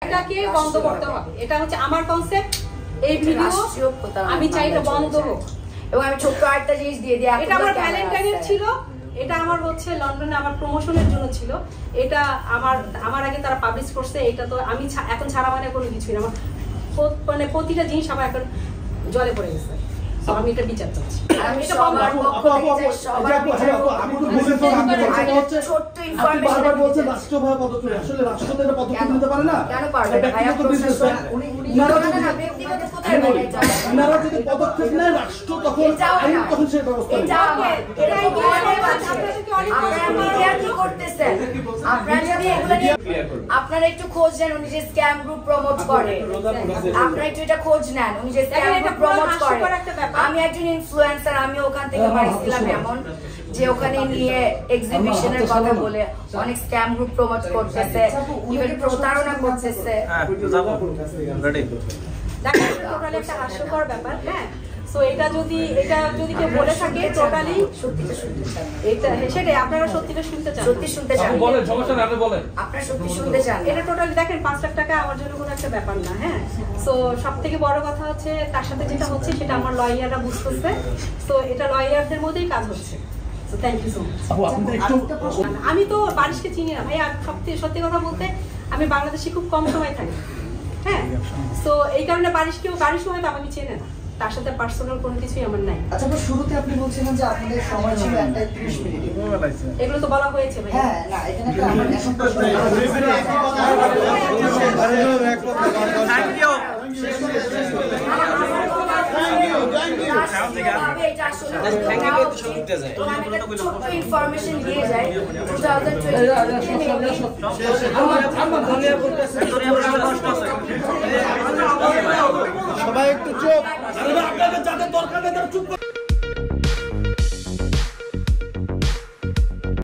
এটাকে বন্ধ করতে হবে, এটা হচ্ছে আমার কনসেপ্ট। এই ভিডিও আমি চাই এটা বন্ধ হোক। এবং আমি ছোট্ট আরেকটা জিনিস দিয়ে দিই, এটা আমার ভ্যালেন্টাইনের ছিল, এটা আমার হচ্ছে লন্ডনে আমার প্রমোশনের জন্য ছিল। এটা আমার আগে তারা পাবলিশ করছে। এটা তো আমি এখন ছাড়া মানে কোনো কিছুই না, আমার মানে প্রতিটা জিনিস আমার এখন জলে পড়ে গেছে। আমি এটা বিচার চাচ্ছি। আমি সবার পক্ষে সবার ছোট্ট ইনফরমেশন বলছে রাষ্ট্রভাবে পদক্ষেপ, আসলে রাষ্ট্র তো এটা পদক্ষেপ নিতে পারে না। কেন পারবে? ভাইয়া প্রশাসন না ব্যক্তিগত কোথায় বলে আপনারা যদি পদক্ষেপ নেয় রাষ্ট্র তখন আইন তখন সেই ব্যবস্থা নেবে। এটাই কি আপনারা মিডিয়া কি করতেছেন? আপনারা যদি এগুলো নিয়ে আপনারা একটু খোঁজ নেন, উনি যে স্ক্যাম গ্রুপ প্রমোট করে, আপনারা একটু এটা খোঁজ নেন, উনি যে স্ক্যাম গ্রুপ প্রমোট করে। আমি একজন ইনফ্লুয়েন্সার, আমি ওখান থেকে পাইছিলাম এমন যে ওখানে নিয়ে এক্সিবিশনের কথা বলে অনেক স্ক্যাম গ্রুপ প্রমোট করতেছে, ইভেন প্রতারণা করতেছে। দেখেন টোটালি একটা হাস্যকর ব্যাপার। হ্যাঁ, সো এটা যদি কেউ বলে থাকে টোটালি সত্যিটা শুনতে চান, এটা সেটাই আপনারা সত্যিটা শুনতে চান, সত্যি শুনতে চান, বলেন সমস্যা নেই, আপনি বলেন আপনারা সত্যি শুনতে চান। এটা টোটালি দেখেন 5 লাখ টাকা আমার জন্য কোনো একটা ব্যাপার না। হ্যাঁ, সো সবথেকে বড় কথা হচ্ছে তার সাথে যেটা হচ্ছে সেটা আমার লয়াররা বুঝতেছে। সো এটা লয়ারদের মধ্যেই কাজ হচ্ছে। So thank you so much. আমি তো বারিশকে চিনি না ভাই, সত্যি কথা বলতে আমি বাংলাদেশে খুব কম সময় থাকি। হ্যাঁ, সো এই কারণে বারিশ সময় তো আমাকে চেনে না, তার সাথে পার্সোনাল কোনো কিছুই আমার নাই। আচ্ছা, শুরুতে আপনি বলছিলেন যে আপনাদের সময় ছিল 1:30 মিনিট, এগুলো তো বলা হয়েছে ভাই। হ্যাঁ, না এখানে তো আমার এখন প্রশ্ন থ্যাংক ইউ। ইনফরমেশন দিয়ে যায় 2020 সবাই একটু চুপ, আপনাদের যাদের দরকার নেই তারা চুপ।